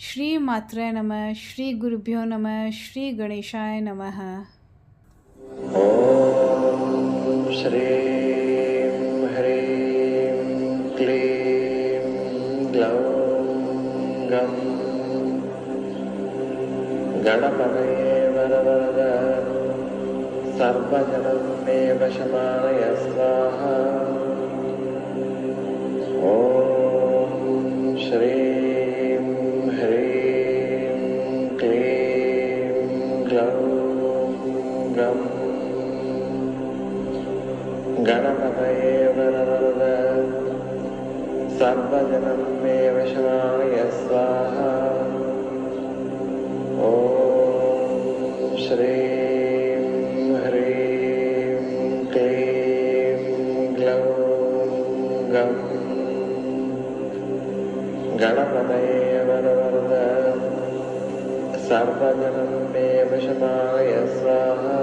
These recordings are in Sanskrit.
ಶ್ರೀ ಮಾತ್ರೇ ನಮಃ ಶ್ರೀ ಗುರುಭ್ಯೋ ನಮಃ ಶ್ರೀ ಗಣೇಶಾಯ ನಮಃ. ಓಂ ಶ್ರೀಂ ಹ್ರೀಂ ಕ್ಲೀಂ ಗ್ಲೌಂ ಗಂ ಗಣಪತಯೇ ವರವರದ ಸರ್ವಜನಮೇ ವಶಮಾನಯ ಸ್ವಾಹಾ. ಓಂ ಶ್ರೀಂ ಹ್ರೀಂ ಕ್ಲೀಂ ಗ್ಲೌಂ ಗಂ ಗಣಪತಯೇ ವರವರದ ಸರ್ವಜನಮೇ ವಶಮಾನಯ ಸ್ವಾಹಾ. ಓಂ ಶ್ರೀಂ ಹ್ರೀಂ ಕ್ಲೀಂ ಗ್ಲೌಂ ಗಂ ಗಣಪತಯೇ ವರವರದ ಸರ್ವಜನಮೇ ವಶಮಾನಯ ಸ್ವಾಹಾ.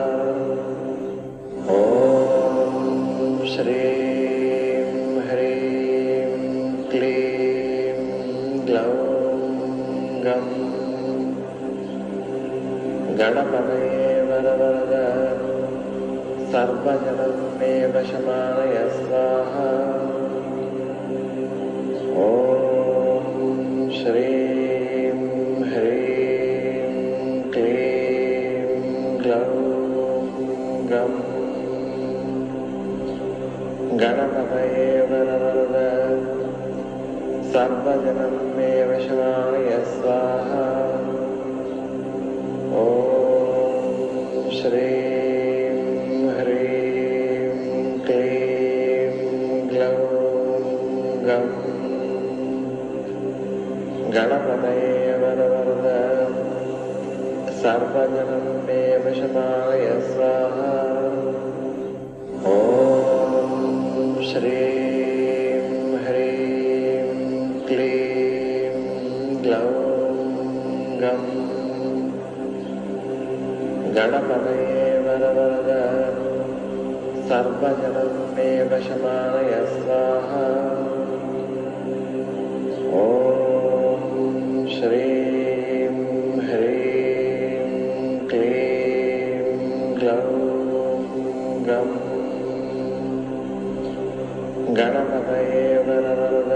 ಓಂ ಶ್ರೀಂ ಹ್ರೀಂ ಕ್ಲೀಂ ಗ್ಲೌಂ ಗಂ ಗಣಪತಯೇ ವರವರದ ಸರ್ವಜನಮೇ ವಶಮಾನಯ ಸ್ವಾಹಾ. ಓಂ ಶ್ರೀಂ ಹ್ರೀಂ ಕ್ಲೀಂ ಗ್ಲೌಂ ಗಂ ಗಣಪತಯೇ ವರವರದ ಸರ್ವಜನಮೇ ವಶಮಾನಯ ಸ್ವಾಹಾ. ಓಂ ಶ್ರೀಂ ಹ್ರೀಂ ಕ್ಲೀಂ ಗ್ಲೌಂ ಗಂ ಗಣಪತಯೇ ವರವರದ ಸರ್ವಜನಮೇ ವಶಮಾನಯ ಸ್ವಾಹಾ. ಓಂ ಶ್ರೀಂ ಹ್ರೀಂ ಕ್ಲೀಂ ಗ್ಲೌಂ ಗಂ ಗಣಪತಯೇ ವರವರದ ಸರ್ವಜನಮೇ ವಶಮಾನಯ ಸ್ವಾಹಾ. ಓಂ ಶ್ರೀಂ ಹ್ರೀಂ ಕ್ಲೀಂ ಗ್ಲೌಂ ಗಂ ಗಣಪತಯೇ ವರವರದ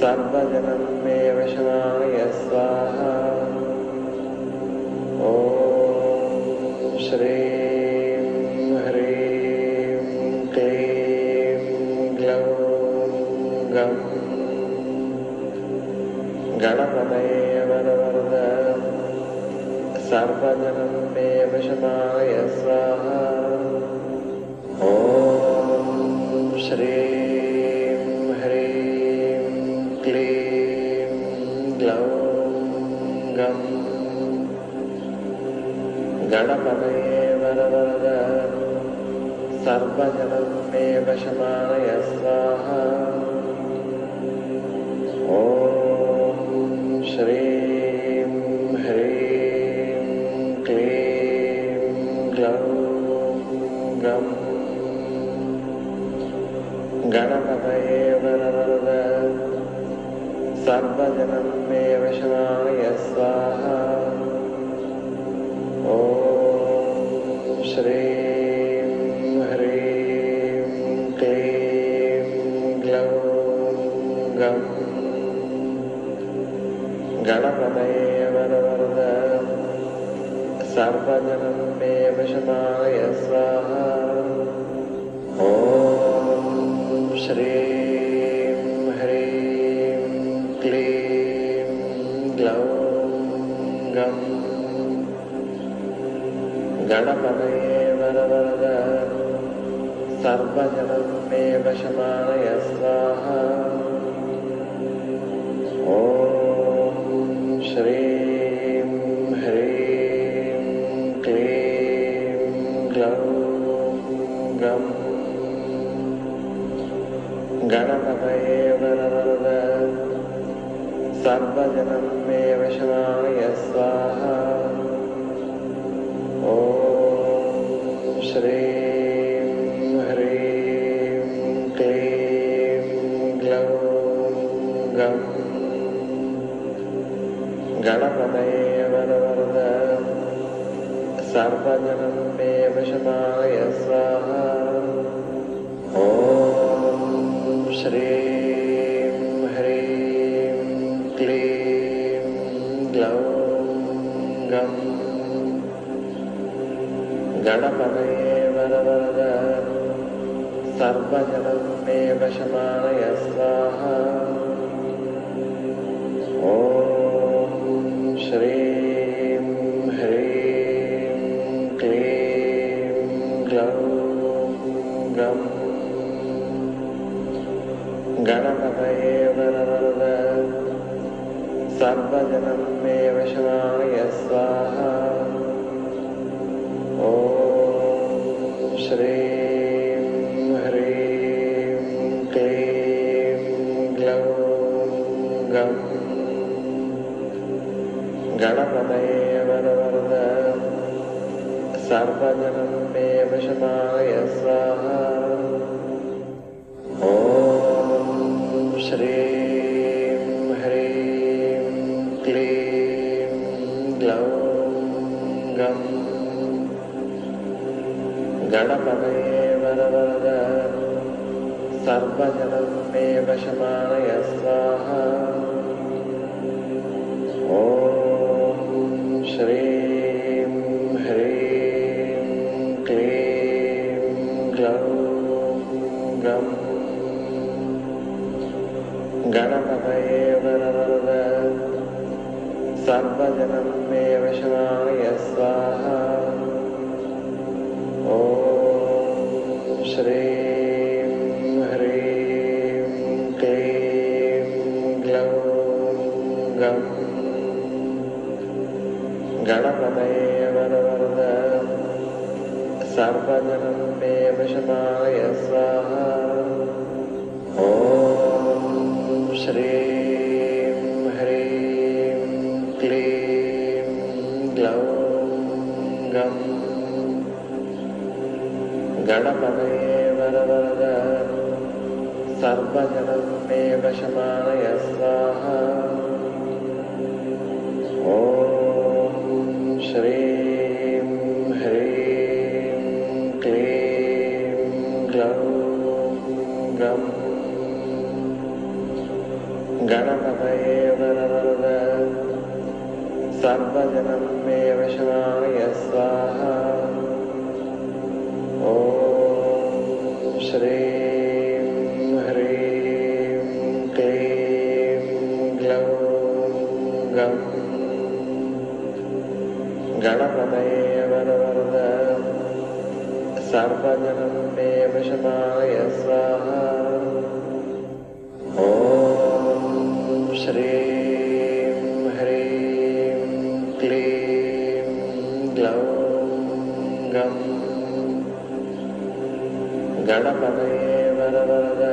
ಸರ್ವಜನಮೇ ವಶಮಾನಯ ಸ್ವಾಹಾ. ಓಂ ಶ್ರೀಂ ಹ್ರೀಂ ಕ್ಲೀಂ ಗ್ಲೌಂ ಗಂ ಗಣಪತಯೇ ವರವರದ ಸರ್ವಜನಮೇ ವಶಮಾನಯ ಸ್ವಾಹಾ. ಓಂ ಶ್ರೀಂ ಹ್ರೀಂ ಕ್ಲೀಂ ಗ್ಲೌಂ ಗಂ ಗಣಪತಯೇ ವರವರದ ಸರ್ವಜನಮೇ ವಶಮಾನಯ ಸ್ವಾಹಾ. ಓಂ ಶ್ರೀಂ ಹ್ರೀಂ ಕ್ಲೀಂ ಗ್ಲೌಂ ಗಂ ಗಣಪತಯೇ ವರವರದ ಸರ್ವಜನಮೇ ವಶಮಾನಯ ಸ್ವಾಹಾ. ಓಂ ಶ್ರೀಂ ಹ್ರೀಂ ಕ್ಲೀಂ ಗ್ಲೌಂ ಗಂ ಗಣಪತಯೇ ವರವರದ ಸರ್ವಜನಮೇ ವಶಮಾನಯ ಸ್ವಾಹಾ. ಓಂ ಶ್ರೀಂ ಹ್ರೀಂ ಕ್ಲೀಂ ಗ್ಲೌಂ ಗಂ ಗಣಪತಯೇ ವರವರದ ಸರ್ವಜನಮೇ ವಶಮಾನಯ ಸ್ವಾಹಾ. ಓಂ ಶ್ರೀಂ ಹ್ರೀಂ ಕ್ಲೀಂ ಗ್ಲೌಂ ಗಂ ಗಣಪತಯೇ ವರವರದ ಸರ್ವಜನಮೇ ವಶಮಾನಯ ಸ್ವಾಹಾ. ಓಂ ಶ್ರೀಂ ಹ್ರೀಂ ಕ್ಲೀಂ ಗ್ಲೌಂ ಗಂ गणपतये वरवरद सर्वजनं मे वशमानय स्वाहा। ॐ श्रीं ह्रीं क्लीं ग्लौं गं गणपतये वरवरद सर्वजनं मे वशमानय स्वाहा। ॐ श्रीं ह्रीं क्लीं ग्लौं गं गणपतये वरवरद सर्वजनं मे वशमानय स्वाहा। ॐ श्रीं ह्रीं क्लीं ग्लौं गं गणपतये वरवरद सर्वजनं मे वशमानय स्वाहा। ॐ श्रीं ह्रीं क्लीं ग्लौं गं गणपतये वरवरद सर्वजनं मे वशमानय स्वाहा। ॐ श्रीं ह्रीं क्लीं ग्लौं गं गणपतये वरवरद सर्वजनं मे वशमानय स्वाहा। ॐ श्रीं ह्रीं क्लीं ग्लौं गं गणपतये वरवरद सर्वजनं मे वशमानय स्वाहा। ॐ श्रीं ह्रीं क्लीं ग्लौं गं गणपतये वरवरद सर्वजनं मे वशमानय स्वाहा। ॐ श्रीं ह्रीं क्लीं ग्लौं गं गणपतये वरवरद सर्वजनं मे वशमानय स्वाहा। ॐ श्रीं ह्रीं क्लीं ग्लौं गं गणपतये वरवरद सर्वजनं मे वशमानय स्वाहा। ॐ श्रीं ह्रीं क्लीं ग्लौं गं गणपतये वरवरद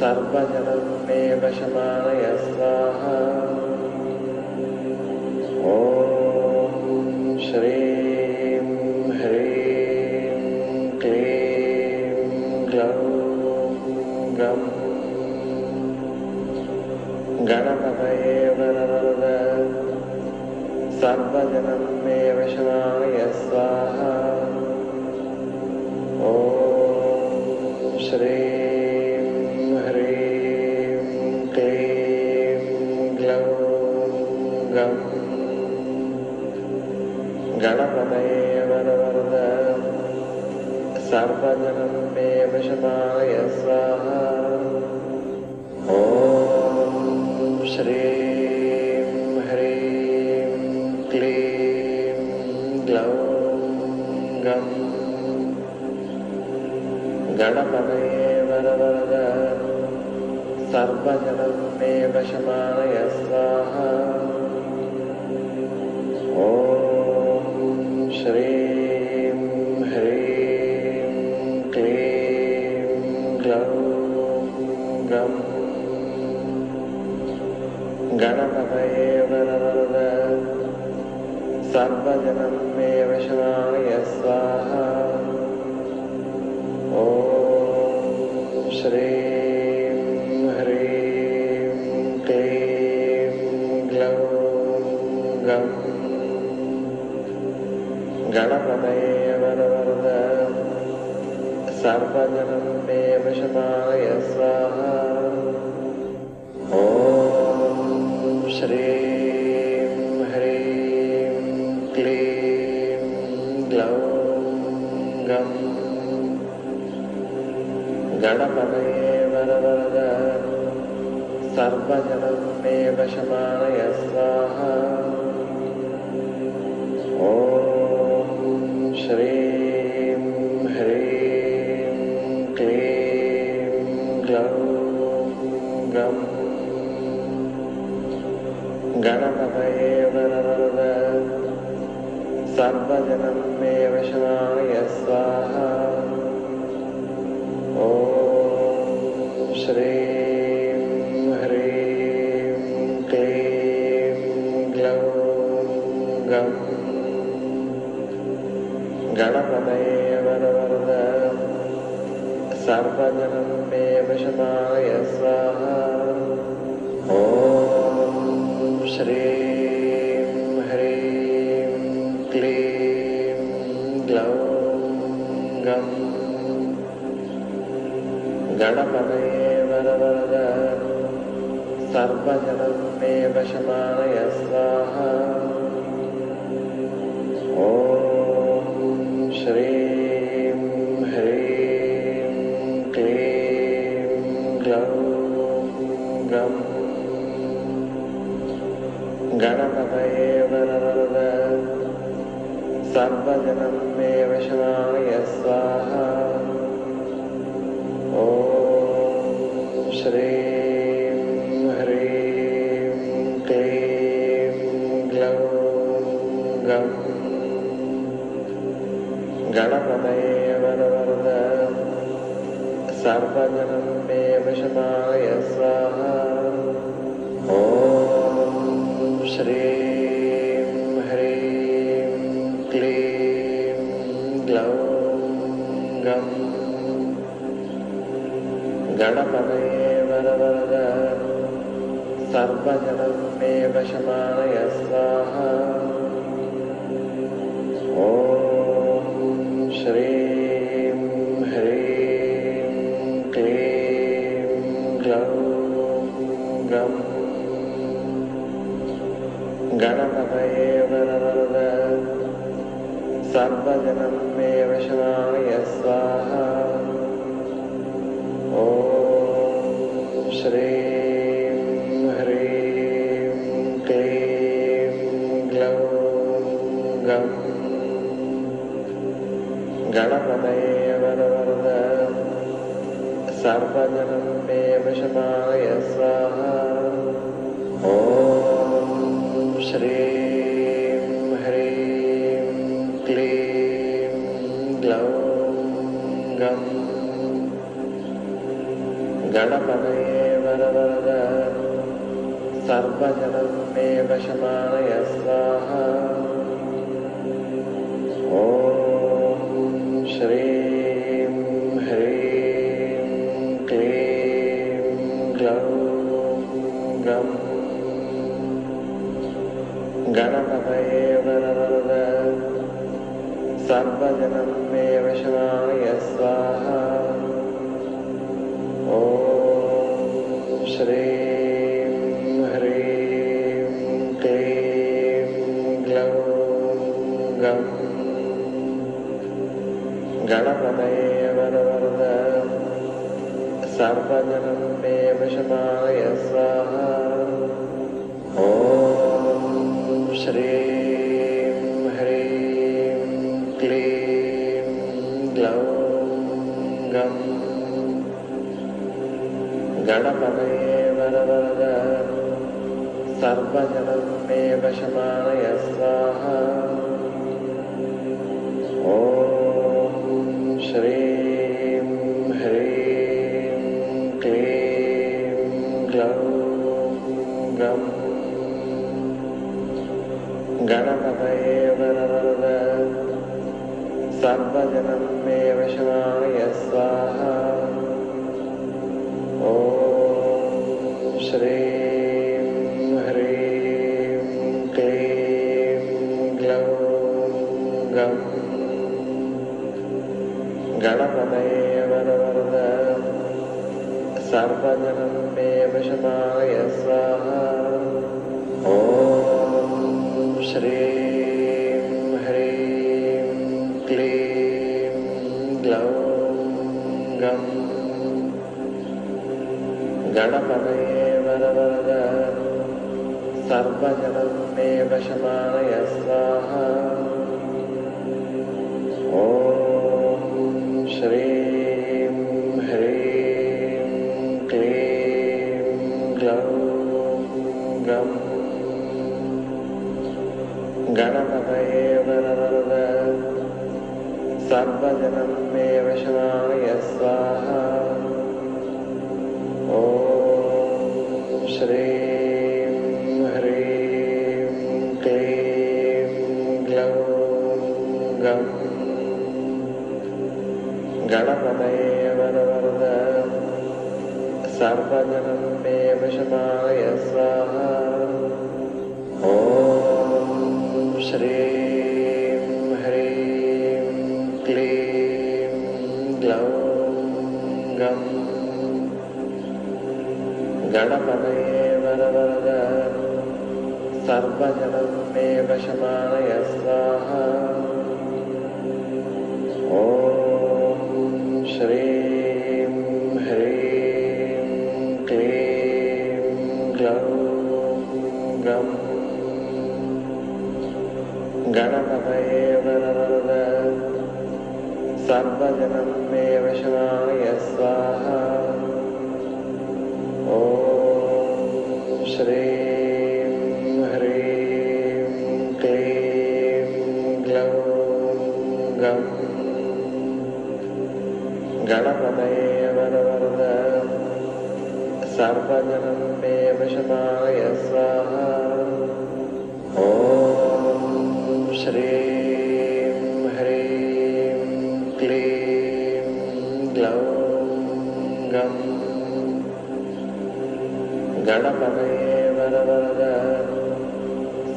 सर्वजनं मे वशमानय स्वाहा। ॐ श्रीं ह्रीं क्लीं ग्लौं गं गणपतये वरवरद सर्वजनं मे वशमानय स्वाहा। ॐ श्रीं ह्रीं क्लीं ग्लौं गं गणपतये वरवरद सर्वजनं मे वशमानय स्वाहा। ॐ श्रीं ह्रीं क्लीं ग्लौं गं गणपतये वरवरद सर्वजनं मे वशमानय स्वाहा। ॐ श्रीं ह्रीं क्लीं ग्लौं गं गणपतये वरवरद सर्वजनं मे वशमानय स्वाहा। ॐ श्रीं ह्रीं क्लीं ग्लौं सर्वजनं मे वशमाय स्वाहा। ॐ श्रीं ह्रीं क्लीं ग्लौं गं गणपतये वरवरद सर्वजनं मे वशमाय स्वाहा। ॐ श्रीं ह्रीं क्लीं ग्लौं गं गणपतये वरवरद सर्वजनं मे वशमाय स्वाहा। ॐ श्रीं ह्रीं क्लीं ग्लौं गं गणपतये वरवरद सर्वजनं मे वशमाय स्वाहा। ॐ श्रीं ह्रीं क्लीं ग्लौं गं गणपतये वरवरद सर्वजनं मे वशमाय स्वाहा। ॐ श्रीं ह्रीं क्लीं ग्लौं गं गणपतये वरवरद सर्वजनं मे वशमाय स्वाहा। ॐ श्रीं ह्रीं क्लीं ग्लौं गं गणपतये वरवरद सर्वजनं मे वशमाय स्वाहा। ॐ श्रीं ह्रीं क्लीं ग्लौं गं गणपतये वरवरद सर्वजनं मे वशमाय स्वाहा। ॐ श्रीं ह्रीं क्लीं ग्लौं गं गणपतये वरवरद सर्वजनं मे वशमाय स्वाहा। ॐ श्रीं ह्रीं क्लीं ग्लौं गं गणपतये वरवरद सर्वजनं मे वशमाय स्वाहा। ॐ श्रीं ह्रीं क्लीं ग्लौं गं गणपतये वरवरद सर्वजनं मे वशमाय स्वाहा। ॐ श्रीं ह्रीं क्लीं ग्लौं गं गणपतये वरवरद सर्वजनं मे वशमाय स्वाहा। ॐ श्रीं ह्रीं क्लीं ग्लौं गं गणपतये वरवरद सर्वजनं मे वशमाय स्वाहा। ॐ श्रीं ह्रीं क्लीं ग्लौं गं गणपतये वरवरद सर्वजनं मे वशमाय स्वाहा। ॐ श्रीं ह्रीं क्लीं ग्लौं गं गणपतये वरवरद सर्वजनं मे वशमाय स्वाहा। ॐ श्रीं ह्रीं क्लीं ग्लौं गं गणपतये सर्वजनं मे वशमानय स्वाहा। ॐ श्रीं ह्रीं क्लीं ग्लौं गं गणपतये वरवरद सर्वजनं मे वशमानय स्वाहा। ॐ श्रीं ह्रीं क्लीं ग्लौं गं गणपतये वरवरद सर्वजनं मे वशमानय स्वाहा। ॐ श्रीं ह्रीं क्लीं ग्लौं गं गणपतये वरवरद सर्वजनं मे वशमानय स्वाहा। ॐ श्रीं ह्रीं क्लीं ग्लौं गं गणपतये वरवरद सर्वजनं मे वशमानय स्वाहा। ॐ श्रीं ह्रीं क्लीं ग्लौं गं गणपतये वरवरद सर्वजनं मे वशमानय स्वाहा। ॐ श्रीं ह्रीं क्लीं ग्लौं गं गणपतये वरवरद सर्वजनं मे वशमानय स्वाहा। ॐ श्रीं ह्रीं क्लीं ग्लौं गं गणपतये वरवरद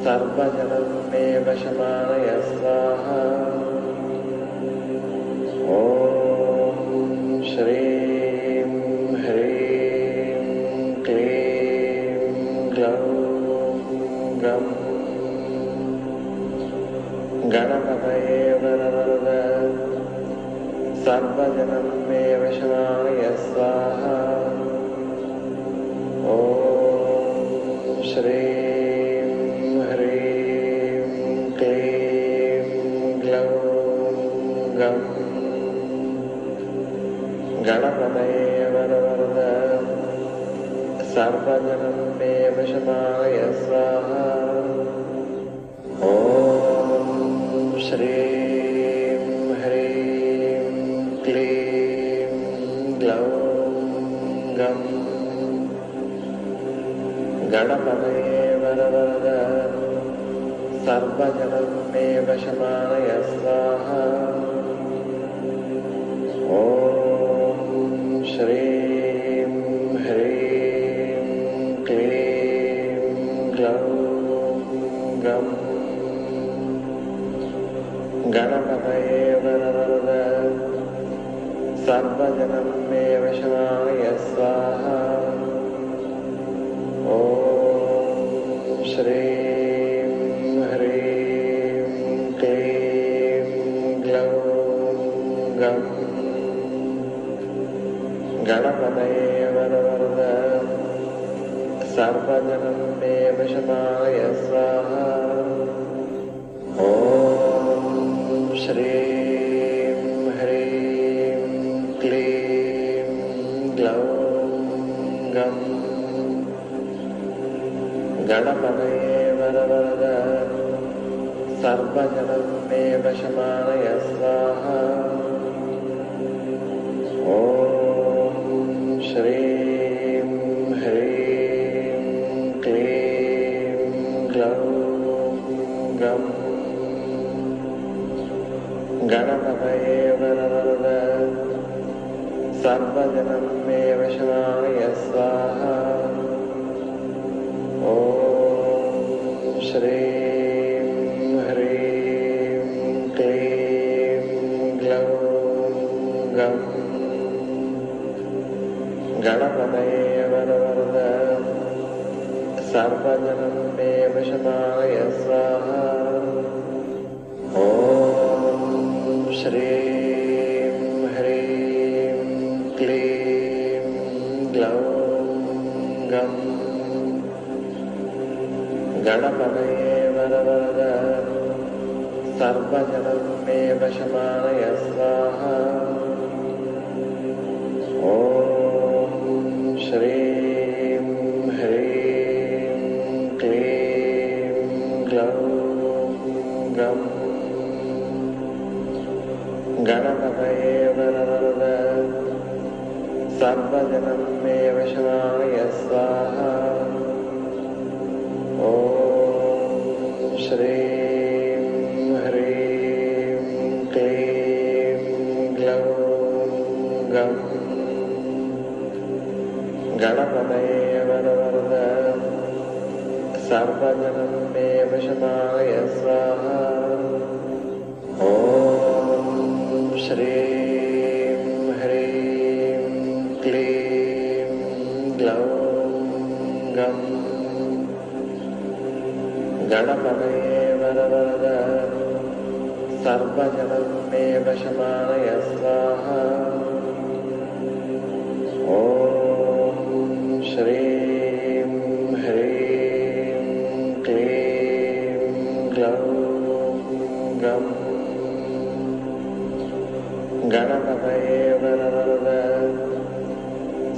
सर्वजनं मे वशमानय स्वाहा। ॐ श्रीं ह्रीं क्लीं ग्लौं गं गणपतये वरवरद सर्वजनं मे वशमानय स्वाहा। ॐ श्रीं ह्रीं क्लीं ग्लौं गं गणपतये वरवरद सर्वजनं मे वशमानय स्वाहा। ॐ श्रीं ह्रीं क्लीं ग्लौं गं गणपतये वरवरद सर्वजनं मे वशमानय स्वाहा। ॐ श्रीं ह्रीं क्लीं ग्लौं गं गणपतये वरवरद सर्वजनं मे वशमानय स्वाहा। ॐ श्रीं ह्रीं क्लीं ग्लौं गं गणपतये वरवरद सर्वजनं मे वशमानय स्वाहा। ॐ श्रीं ह्रीं क्लीं ग्लौं गं गणपतये वरवरद सर्वजनं मे वशमानय स्वाहा। ॐ श्रीं ह्रीं क्लीं ग्लौं गं गणपतये वरवरद सर्वजनं मे वशमानय स्वाहा। ॐ श्रीं ह्रीं क्लीं ग्लौं गं गणपतये वरवरद सर्वजनं मे वशमानय स्वाहा। ॐ श्रीं ह्रीं क्लीं ग्लौं गं गणपतये वरवरद सर्वजनं मे वशमानय स्वाहा। ॐ श्रीं ह्रीं क्लीं ग्लौं गं गणपतये वरवरद सर्वजनं मे वशमानय स्वाहा। ॐ श्रीं ह्रीं क्लीं ग्लौं गं गणपतये वरवरद सर्वजनं मे वशमानय स्वाहा। ॐ श्रीं ह्रीं क्लीं ग्लौं गं गणपतये वरवरद सर्वजनं मे वशमानय स्वाहा। ॐ श्रीं ह्रीं क्लीं ग्लौं गं गणपतये वरवरद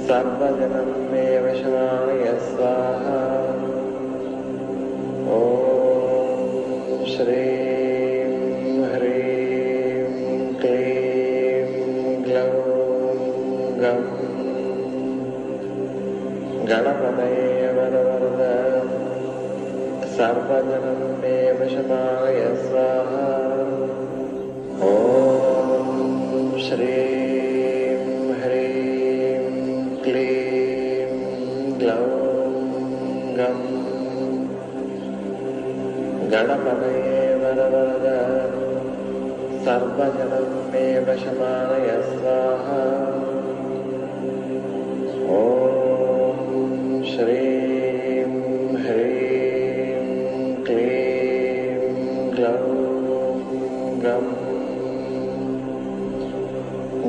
सर्वजनं मे वशमानय स्वाहा। ॐ श्रीं ह्रीं क्लीं ग्लौं गं गणपतये वरवरद सर्वजनं मे वशमानय स्वाहा। ॐ श्रीं ह्रीं क्लीं ग्लौं गं गणपतये वरवरद सर्वजनं मे वशमानय स्वाहा। ॐ श्रीं ह्रीं क्लीं ग्लौं गं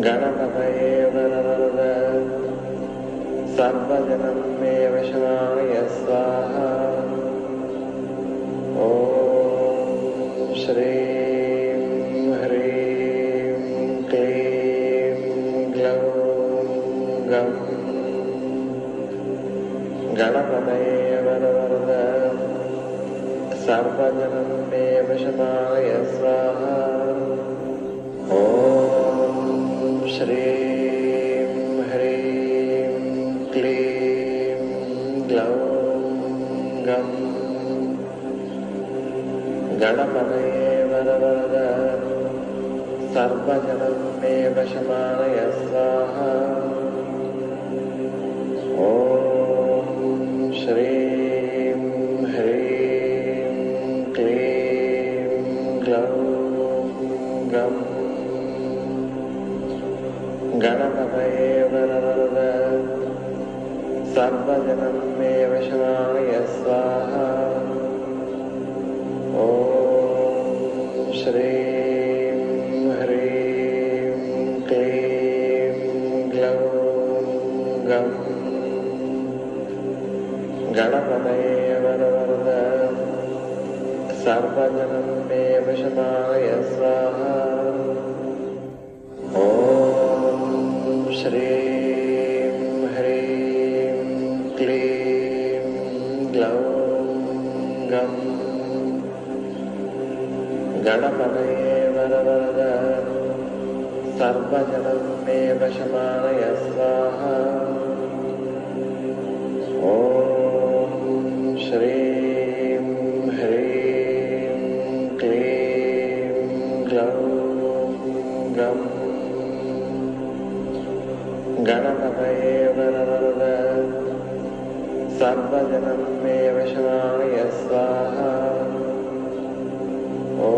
गणपतये वरवरद सर्वजनं मे वशमानय स्वाहा। ॐ श्रीं ह्रीं क्लीं ग्लौं गं गणपतये वरवरद सर्वजनं मे वशमानय स्वाहा। ॐ श्रीं ह्रीं क्लीं ग्लौं गं गणपतये वरवरद सर्वजनं मे वशमानय स्वाहा। ॐ श्रीं ह्रीं क्लीं ग्लौं गं गणपतये वरवरद सर्वजनं मे वशमानय स्वाहा। ॐ श्रीं ह्रीं क्लीं ग्लौं गं गणपतये वरवरद सर्वजनं मे वशमानय स्वाहा। ॐ श्रीं ह्रीं क्लीं ग्लौं गं गणपतये वरवरद सर्वजनं मे वशमानय स्वाहा। ॐ श्रीं ह्रीं क्लीं ग्लौं गं गणपतये वरवरद सर्वजनं मे वशमानय स्वाहा। ॐ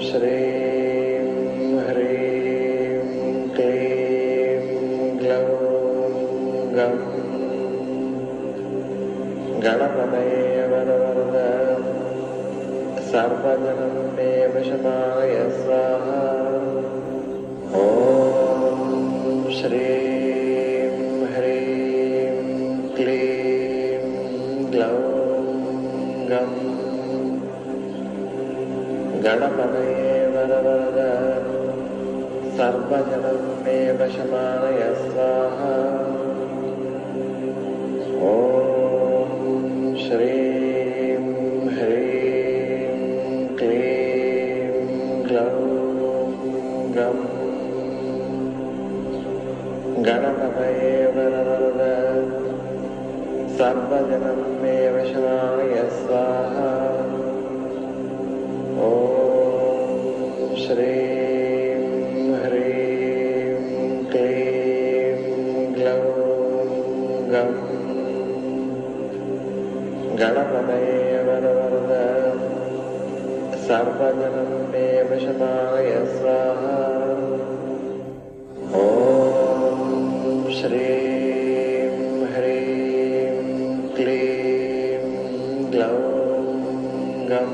श्रीं ह्रीं क्लीं ग्लौं गं गणपतये वरवरद सर्वजनं मे वशमानय स्वाहा। ॐ श्रीं ह्रीं क्लीं ग्लौं गं गणपतये वरवरद सर्वजनं मे वशमानय स्वाहा। ॐ श्रीं ह्रीं क्लीं ग्लौं गं गणपतये वरवरद सर्वजनं मे वशमानय स्वाहा। ॐ श्रीं ह्रीं क्लीं ग्लौं गं गणपतये वरवरद सर्वजनं मे वशमानय स्वाहा। ॐ श्रीं ह्रीं क्लीं ग्लौं गं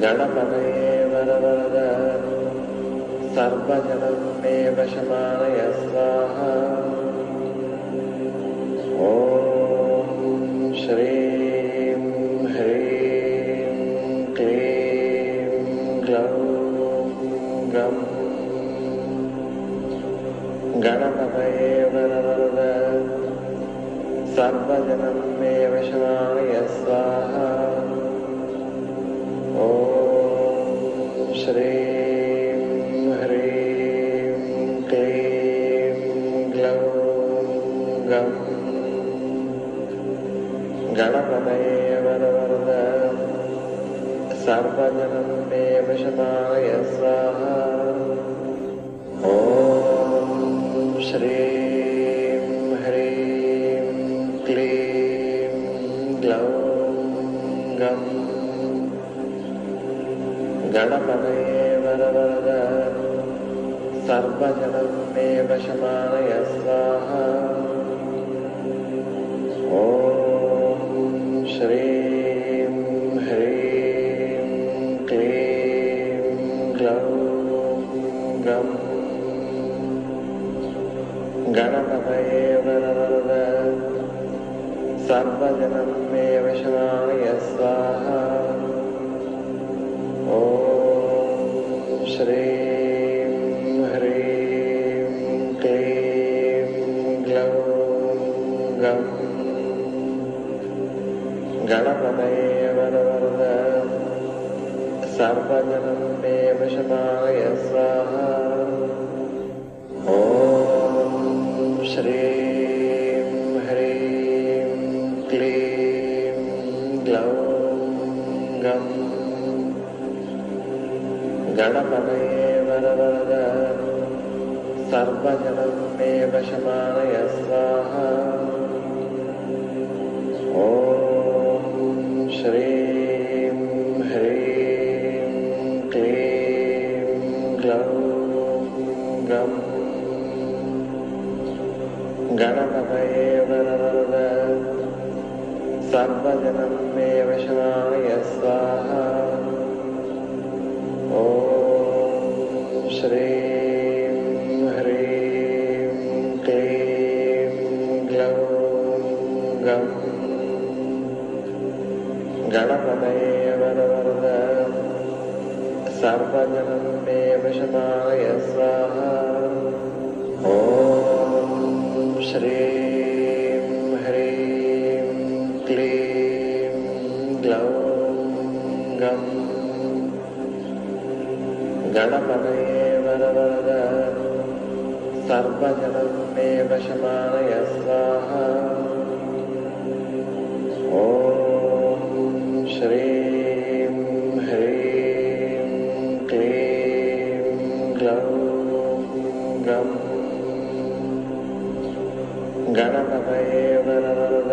गणपतये वरवरद सर्वजनं मे वशमानय स्वाहा। ॐ श्रीं ह्रीं क्लीं ग्लौं गं गणपतये वरवरद सर्वजनं मे वशमानय स्वाहा। ॐ श्रीं ह्रीं क्लीं ग्लौं गं गणपतये वरवरद सर्वजनं मे वशमानय स्वाहा। ॐ श्रीं ह्रीं क्लीं ग्लौं गं गणपतये वरवरद सर्वजनं मे वशमानय स्वाहा। ॐ श्रीं ह्रीं क्लीं ग्लौं गं गणपतये वरवरद सर्वजनं मे वशमानय स्वाहा। ॐ श्रीं ह्रीं क्लीं ग्लौं गं गणपतये वरवरद सर्वजनं मे वशमानय स्वाहा। ॐ श्रीं ह्रीं क्लीं ग्लौं गं गणपतये वरवरद सर्वजनं मे वशमानय स्वाहा। ॐ श्रीं ह्रीं क्लीं ग्लौं गं गणपतये वरवरद सर्वजनं मे वशमानय स्वाहा। ॐ श्रीं ह्रीं क्लीं ग्लौं गं गणपतये वरवरद सर्वजनं मे वशमानय स्वाहा। ॐ श्रीं ह्रीं क्लीं ग्लौं गं गणपतये वरवरद सर्वजनं मे वशमानय स्वाहा। ॐ श्रीं ह्रीं क्लीं ग्लौं गं गणपतये वरवरद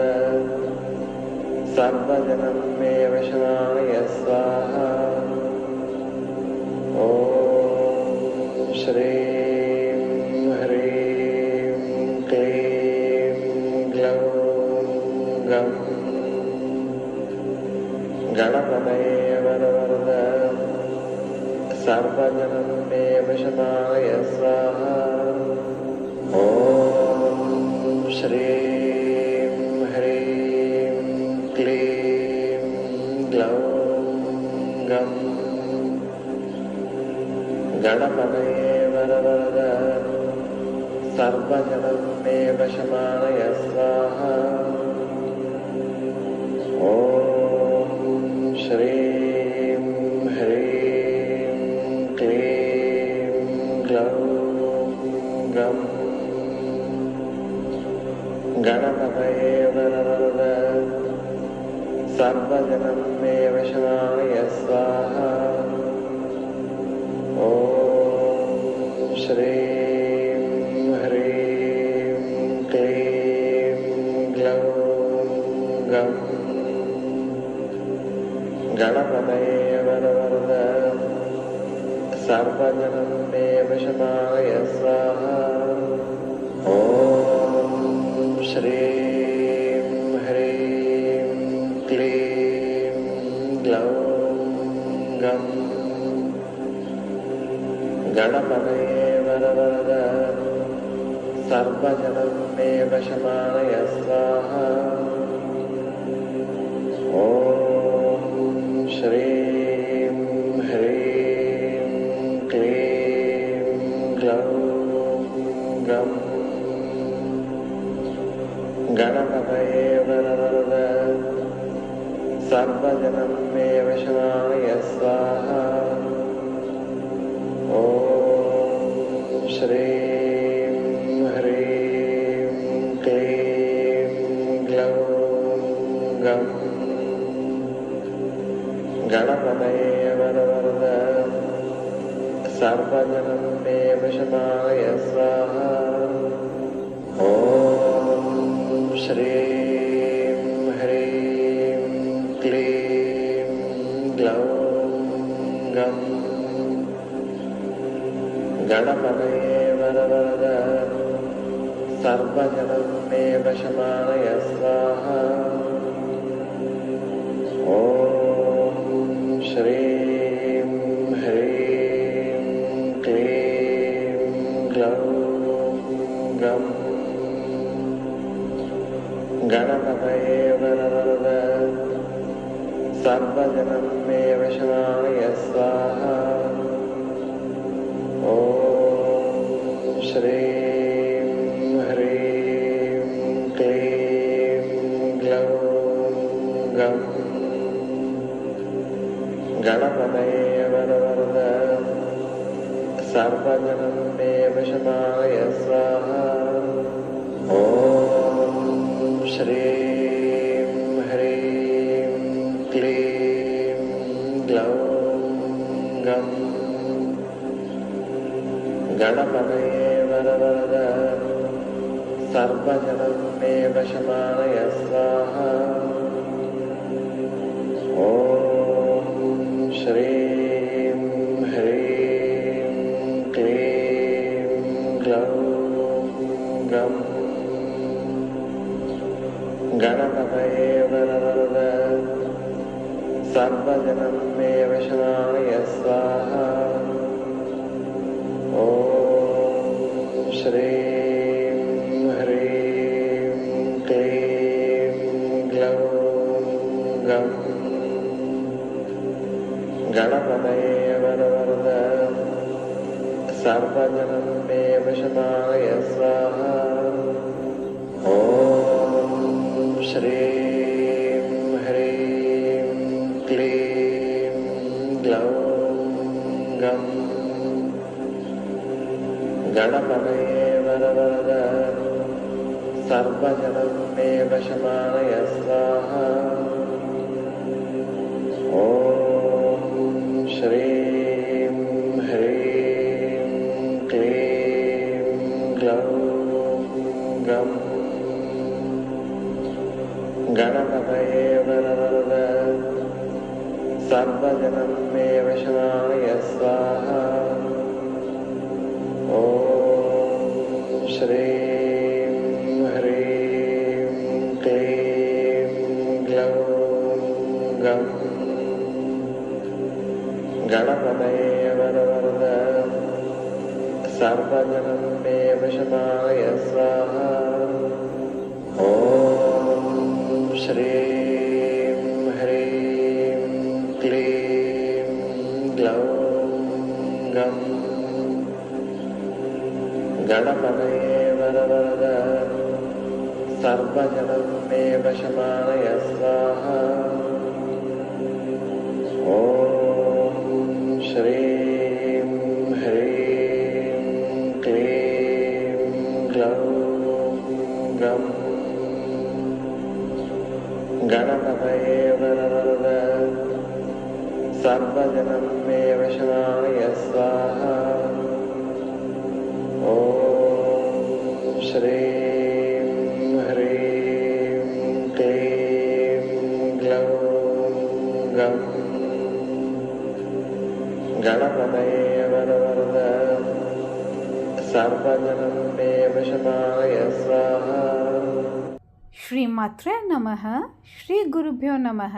सर्वजनं मे वशमानय स्वाहा। ॐ श्रीं ह्रीं गणपतये वरवरद सर्वजनं मे वशमानय स्वाहा। ॐ श्रीं ह्रीं क्लीं ग्लौं गं गणपतये वरवरद सर्वजनं मे वशमानय स्वाहा। ॐ श्रीं ह्रीं क्लीं ग्लौं गं गणपतये वरवरद सर्वजनं मे वशमानय स्वाहा। ॐ श्रीं ह्रीं क्लीं ग्लौं गं गणपतये वरवरद सर्वजनं मे वशमानय स्वाहा। ॐ श्रीं ह्रीं क्लीं ग्लौं गं गणपतये वरवरद सर्वजनं मे वशमानय स्वाहा। ॐ श्रीं ह्रीं क्लीं ग्लौं गं गणपतये वरवरद सर्वजनं मे वशमानय स्वाहा। ॐ श्रीं ह्रीं क्लीं ग्लौं गं गणपतये वरवरद सर्वजनं मे वशमानय स्वाहा। ॐ श्रीं ह्रीं क्लीं ग्लौं गं गणपतये वरवरद सर्वजनं मे वशमानय स्वाहा। ॐ श्रीं ह्रीं क्लीं ग्लौं गं गणपतये वरवरद सर्वजनं मे वशमानय स्वाहा। ॐ श्रीं ह्रीं क्लीं ग्लौं गं गणपतये वरवरद सर्वजनं मे वशमानय स्वाहा। ॐ श्रीं ह्रीं क्लीं ग्लौं गं गणपतये वरवरद सर्वजनं मे वशमानय स्वाहा। ॐ श्रीं ह्रीं क्लीं ग्लौं गं गणपतये वरवरद सर्वजनं मे वशमानय स्वाहा। ॐ श्रीं ह्रीं क्लीं ग्लौं गं गणपतये वरवरद सर्वजनं मे वशमानय स्वाहा। ॐ श्रीं ह्रीं क्लीं ग्लौं गं गणपतये वरवरद सर्वजनं मे वशमानय स्वाहा। ॐ श्रीं ह्रीं क्लीं ग्लौं गं गणपतये वरवरद सर्वजनं मे वशमानय स्वाहा। ॐ श्रीं ह्रीं क्लीं ग्लौं गं सर्वजनं मे वशमाय स्वाहा ॐ श्रीं ह्रीं क्लीं ग्लौं गं गणपतये वरवरद सर्वजनं मे वशमाय स्वाहा ॐ श्रीं ह्रीं क्लीं ग्लौं गं गणपतये वरवरद सर्वजनं मे वशमाय स्वाहा ॐ श्रीं ह्रीं क्लीं ग्लौं गं गणपतये वरवरद सर्वजनं मे वशमाय स्वाहा ಶ್ರೀ ಮಾತ್ರೇ ನಮಃ ಶ್ರೀ ಗುರುಭ್ಯೋ ನಮಃ